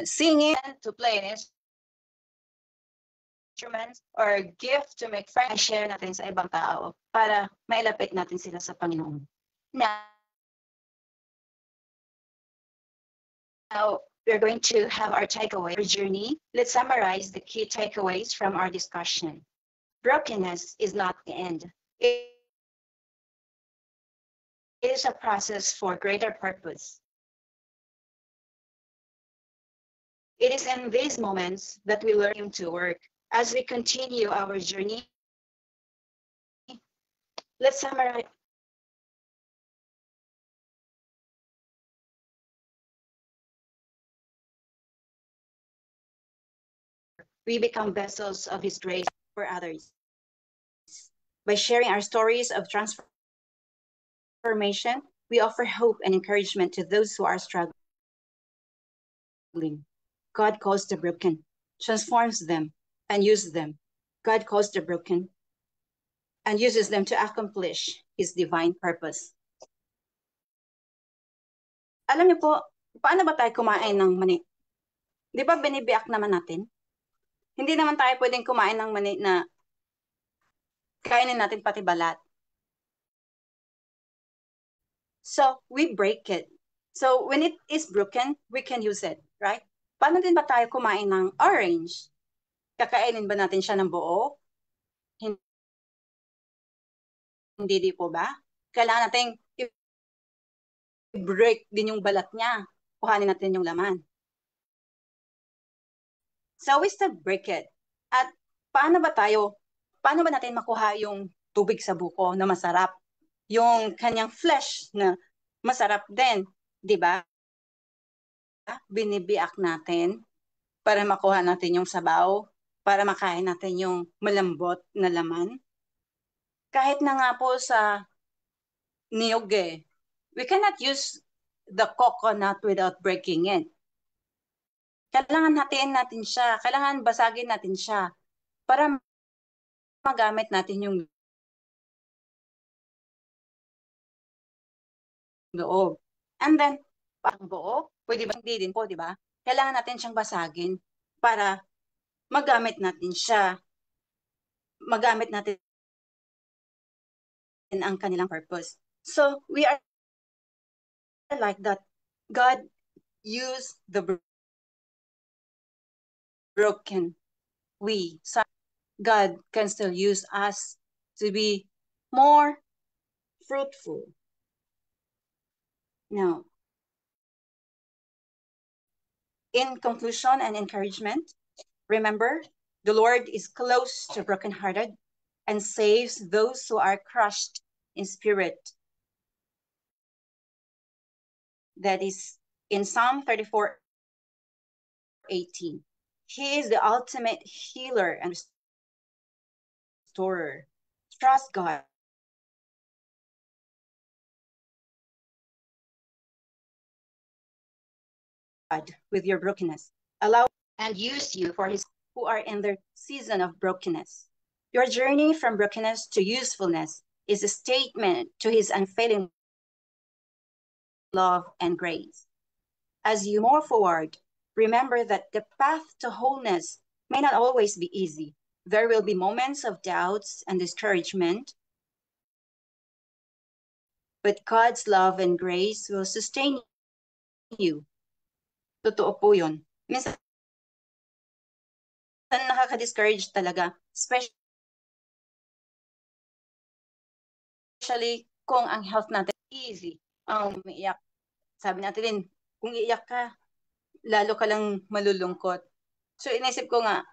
singing, to play an instrument, or gift to make friends, share natin sa ibang tao para mailapit natin sila sa Panginoon. Now, we're going to have our takeaway journey. Let's summarize the key takeaways from our discussion. Brokenness is not the end. It is a process for greater purpose. It is in these moments that we learn to work. As we continue our journey, let's summarize. We become vessels of His grace for others. By sharing our stories of transformation, we offer hope and encouragement to those who are struggling. God calls the broken, transforms them, and uses them. God calls the broken and uses them to accomplish His divine purpose. Alam niyo po, paano ba tayo kumain ng mani? Di ba binibiyak naman natin? Hindi naman tayo pwedeng kumain ng mani na kainin natin pati balat. So, we break it. So, when it is broken, we can use it, right? Paano din ba tayo kumain ng orange? Kakainin ba natin siya ng buo? Hindi di po ba? Kailangan natin i-break din yung balat niya. Kuhanin natin yung laman. So we still break it. At paano ba natin makuha yung tubig sa buko na masarap? Yung kanyang flesh na masarap din, di ba? Binibiak natin para makuha natin yung sabaw, para makain natin yung malambot na laman. Kahit na nga po sa niyog we cannot use the coconut without breaking it. Kailangan hatiin natin siya, kailangan basagin natin siya para magamit natin yung loob. And then, ang buo, pwede ba hindi din po, di ba? Kailangan natin siyang basagin para magamit natin siya. Magamit natin ang kanilang purpose. So, we are like that. God used the broken. God can still use us to be more fruitful. Now, in conclusion and encouragement, remember, the Lord is close to brokenhearted and saves those who are crushed in spirit. That is in Psalm 34:18. He is the ultimate healer and restorer. Trust God. With your brokenness. Allow and use you for His who are in their season of brokenness. Your journey from brokenness to usefulness is a statement to His unfailing love and grace. As you move forward, remember that the path to wholeness may not always be easy. There will be moments of doubts and discouragement, but God's love and grace will sustain you. Totoo po yun. Minsan nakaka-discourage talaga, especially kung ang health natin easy. Umiiyak. Sabi natin din, kung iiyak ka, lalo ka lang malulungkot. So inisip ko nga,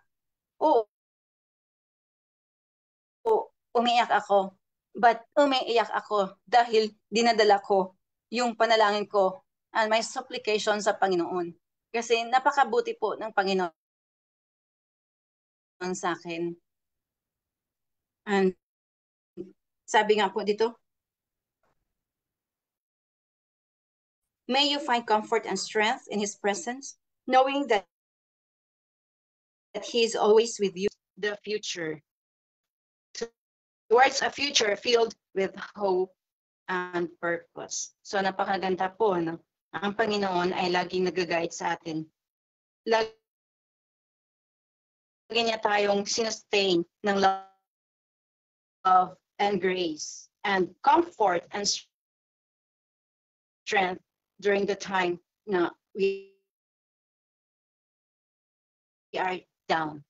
umiiyak ako. But umiiyak ako dahil dinadala ko yung panalangin ko and my supplication sa Panginoon. Kasi napakabuti po ng Panginoon sa akin. And sabi nga po dito, may you find comfort and strength in His presence, knowing that He is always with you. The future, towards a future filled with hope and purpose. So napakaganda po, no? Ang Panginoon ay laging nag-guide sa atin. Lagi niya tayong sinustain ng love and grace and comfort and strength during the time na we are down.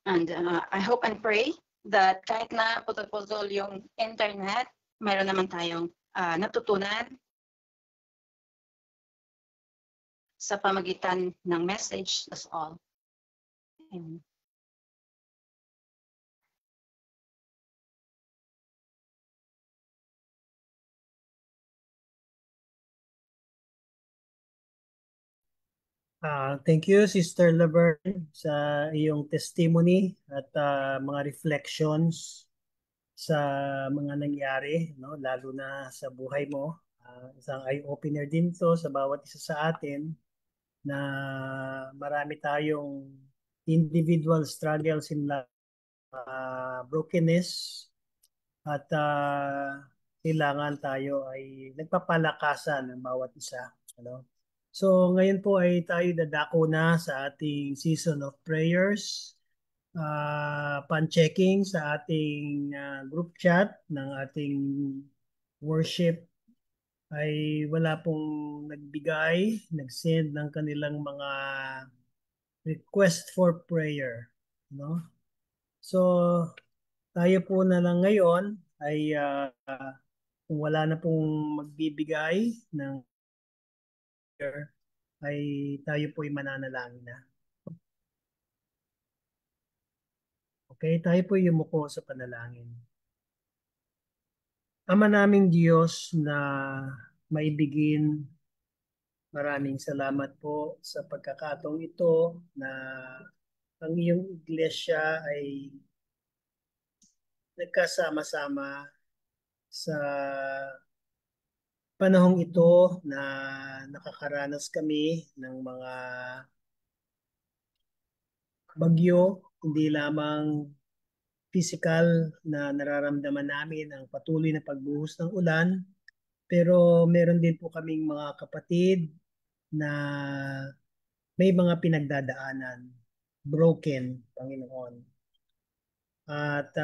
And I hope and pray that kahit na putol-putol yung internet, mayroon naman tayong natutunan sa pamagitan ng message. That's all. Amen. Thank you, Sister Laverne, sa iyong testimony at mga reflections sa mga nangyari, no? Lalo na sa buhay mo. Isang eye-opener din to sa bawat isa sa atin na marami tayong individual struggles in life, brokenness, at kailangan tayo ay nagpapalakasan ng bawat isa. Ano? So ngayon po ay tayo dadako na sa ating season of prayers, pan-checking sa ating group chat ng ating worship ay wala pong nag-send ng kanilang mga request for prayer, no? So tayo po na lang ngayon ay kung wala na pong magbibigay ng prayer, ay tayo po ay mananalangin na. Okay, tayo po yumuko sa panalangin. Ama naming Diyos na maibigin, maraming salamat po sa pagkakataong ito na ang iyong iglesia ay nagkasama-sama sa panahong ito na nakakaranas kami ng mga bagyo, hindi lamang physical na nararamdaman namin ang patuloy na pagbuhos ng ulan, pero meron din po kaming mga kapatid na may mga pinagdadaanan, broken, Panginoon. At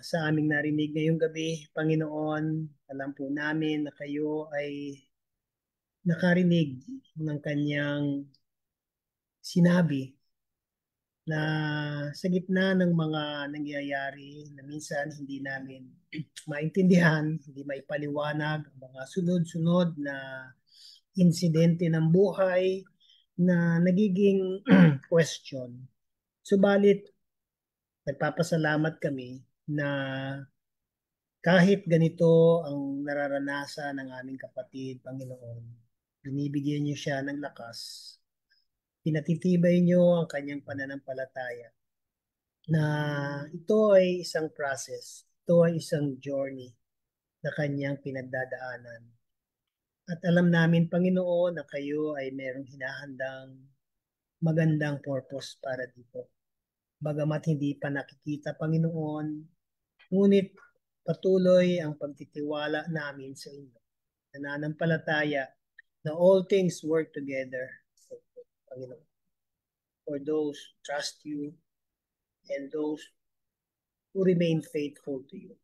sa aming narinig ngayong gabi, Panginoon, alam po namin na kayo ay nakarinig ng kanyang sinabi na sa gitna ng mga nangyayari na minsan hindi namin maintindihan, hindi maipaliwanag ang mga sunod-sunod na insidente ng buhay na nagiging question. Subalit, nagpapasalamat kami na kahit ganito ang nararanasan ng aming kapatid, Panginoon, binibigyan niyo siya ng lakas. Pinatitibay niyo ang kanyang pananampalataya na ito ay isang process, ito ay isang journey na kanyang pinagdadaanan. At alam namin, Panginoon, na kayo ay merong hinahandang magandang purpose para dito. Bagamat hindi pa nakikita, Panginoon, ngunit patuloy ang pagtitiwala namin sa inyo. Nananampalataya na all things work together, Panginoon, for those who trust you and those who remain faithful to you.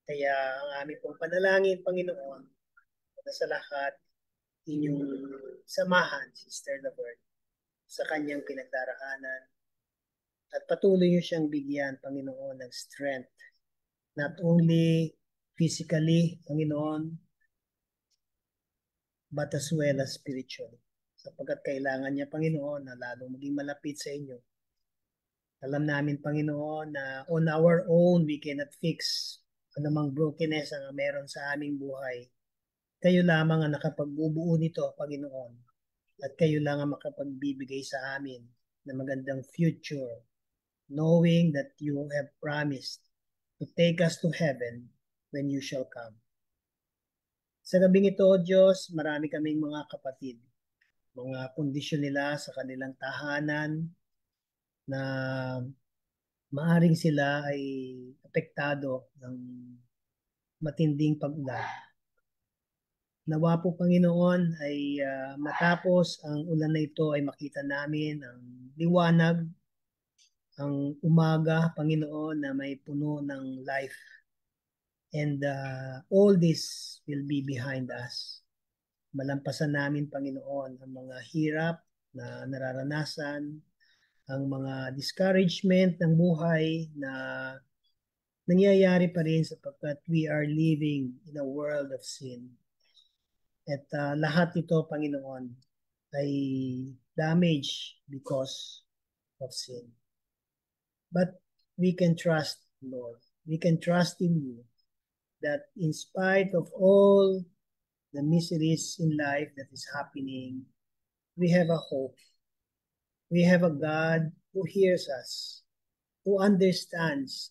Kaya ang aming pong panalangin, Panginoon, na sa lahat inyong samahan, Sister Laverne, sa kanyang pinagdaraanan at patuloy niyo siyang bigyan, Panginoon, ng strength, not only physically, Panginoon, but as well as spiritually. Sapagkat kailangan niya, Panginoon, na lalong maging malapit sa inyo. Alam namin, Panginoon, na on our own, we cannot fix anumang brokenness ang meron sa aming buhay, kayo lamang ang nakapagbubuo nito, Panginoon. At kayo lang ang makapagbibigay sa amin ng magandang future, knowing that you have promised to take us to heaven when you shall come. Sa gabing ito, O Diyos, marami kaming mga kapatid, mga kondisyon nila sa kanilang tahanan na maaring sila ay apektado ng matinding pag-ulan. Nawa po, Panginoon, ay matapos ang ulan na ito ay makita namin ang liwanag, ang umaga, Panginoon, na may puno ng life. And all this will be behind us. Malampasan namin, Panginoon, ang mga hirap na nararanasan, ang mga discouragement ng buhay na nangyayari pa rin sapagkat we are living in a world of sin. At lahat ito, Panginoon, ay damage because of sin. But we can trust, Lord. We can trust in you that in spite of all the miseries in life that is happening, we have a hope. We have a God who hears us, who understands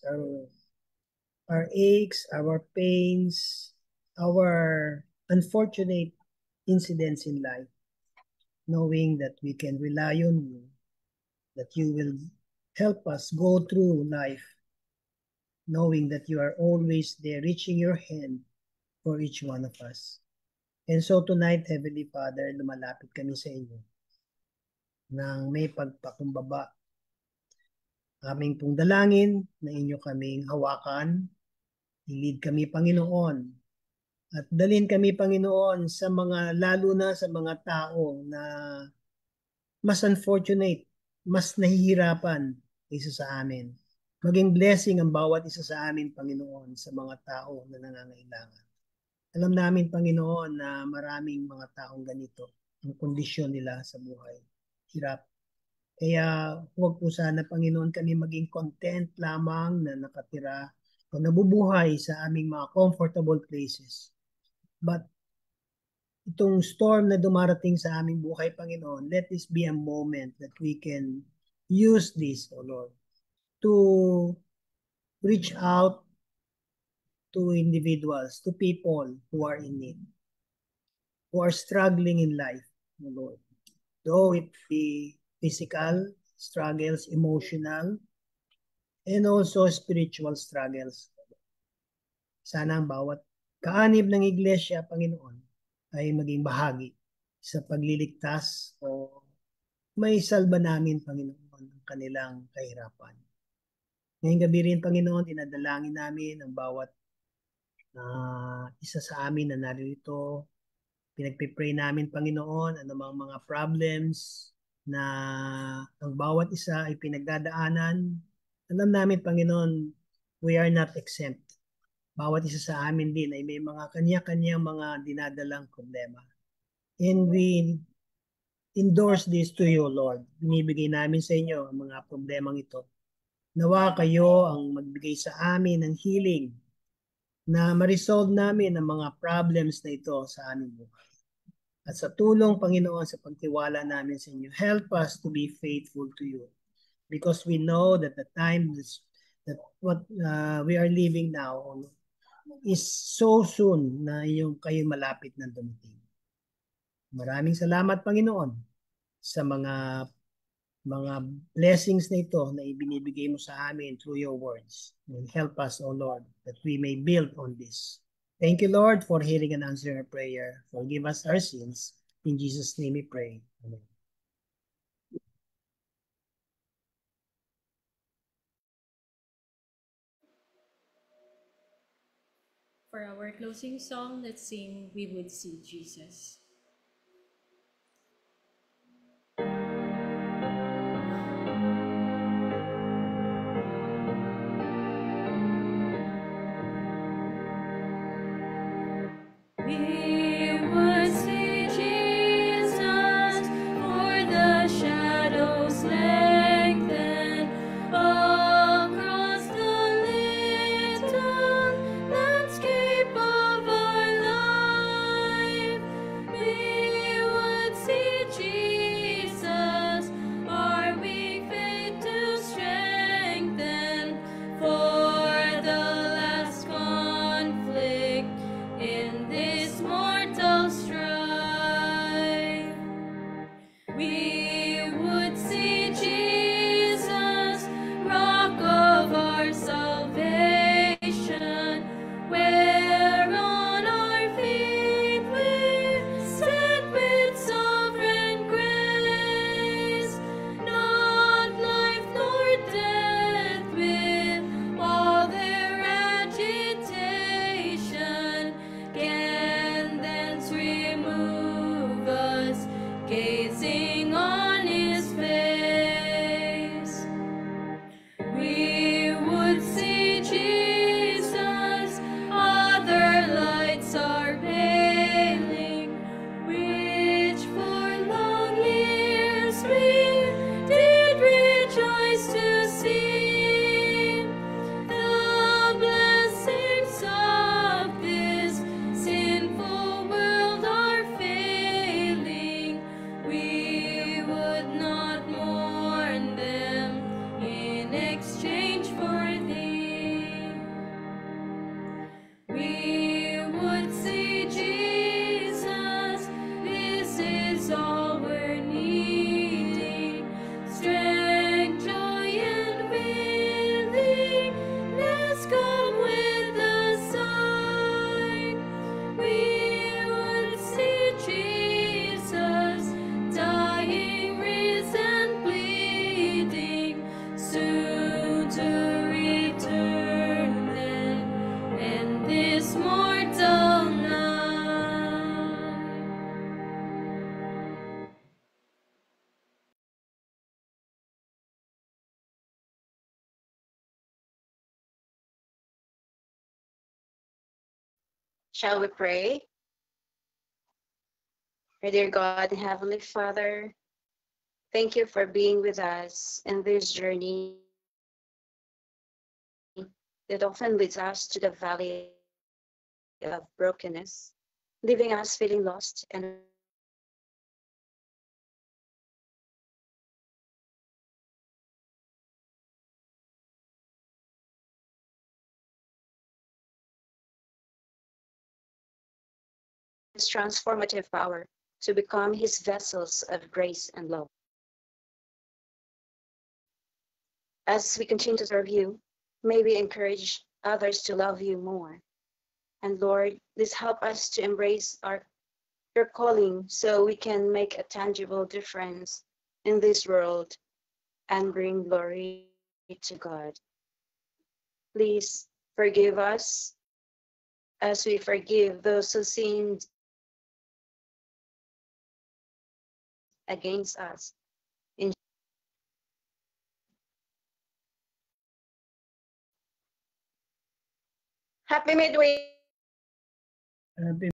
our aches, our pains, our unfortunate incidents in life, knowing that we can rely on you, that you will help us go through life, knowing that you are always there, reaching your hand for each one of us. And so tonight, Heavenly Father, lumalapit kami sa inyo nang may pagpakumbaba. Aming pong dalangin na inyo kaming hawakan, i-lead kami, Panginoon, at dalhin kami, Panginoon, sa mga, lalo na sa mga tao na mas unfortunate, mas nahihirapan kaysa sa amin. Maging blessing ang bawat isa sa amin, Panginoon, sa mga tao na nangangailangan. Alam namin, Panginoon, na maraming mga taong ganito ang kondisyon nila sa buhay. Hirap. Kaya huwag po sana, Panginoon, kami maging content lamang na nakatira o nabubuhay sa aming mga comfortable places. But itong storm na dumarating sa aming buhay, Panginoon, let this be a moment that we can use this, O Lord, to reach out to individuals, to people who are in need, who are struggling in life, O Lord. Though it be physical struggles, emotional, and also spiritual struggles. Sana ang bawat kaanib ng iglesia, Panginoon, ay maging bahagi sa pagliligtas o may salba namin, Panginoon, ang kanilang kahirapan. Ngayong gabi rin, Panginoon, dinadalangin namin ang bawat isa sa amin na narito. Pinagpipray namin, Panginoon, anumang mga problems na ang bawat isa ay pinagdadaanan. Alam namin, Panginoon, we are not exempt. Bawat isa sa amin din ay may mga kanya-kanyang mga dinadalang problema. And we endorse this to you, Lord. Binibigay namin sa inyo ang mga problemang ito. Nawa kayo ang magbigay sa amin ng healing na ma-resolve namin ang mga problems na ito sa aming buhay. At sa tulong, Panginoon, sa pagtiwala namin sa inyo, help us to be faithful to you. Because we know that the time that what we are living now is so soon na yung kayo malapit na dumating. Maraming salamat, Panginoon, sa mga blessings na ito na ibinibigay mo sa amin through your words. And help us, O Lord, that we may build on this. Thank you, Lord, for hearing and answering our prayer. Forgive us our sins. In Jesus' name we pray. Amen. For our closing song, let's sing We Would See Jesus. We would see Jesus, for the shadows lengthen across the little Shall we pray? Our dear God and Heavenly Father, thank you for being with us in this journey that often leads us to the valley of brokenness, leaving us feeling lost and His transformative power to become His vessels of grace and love. As we continue to serve you, may we encourage others to love you more. And Lord, please help us to embrace your calling so we can make a tangible difference in this world and bring glory to God. Please forgive us as we forgive those who sinned against us. Happy Midway! Happy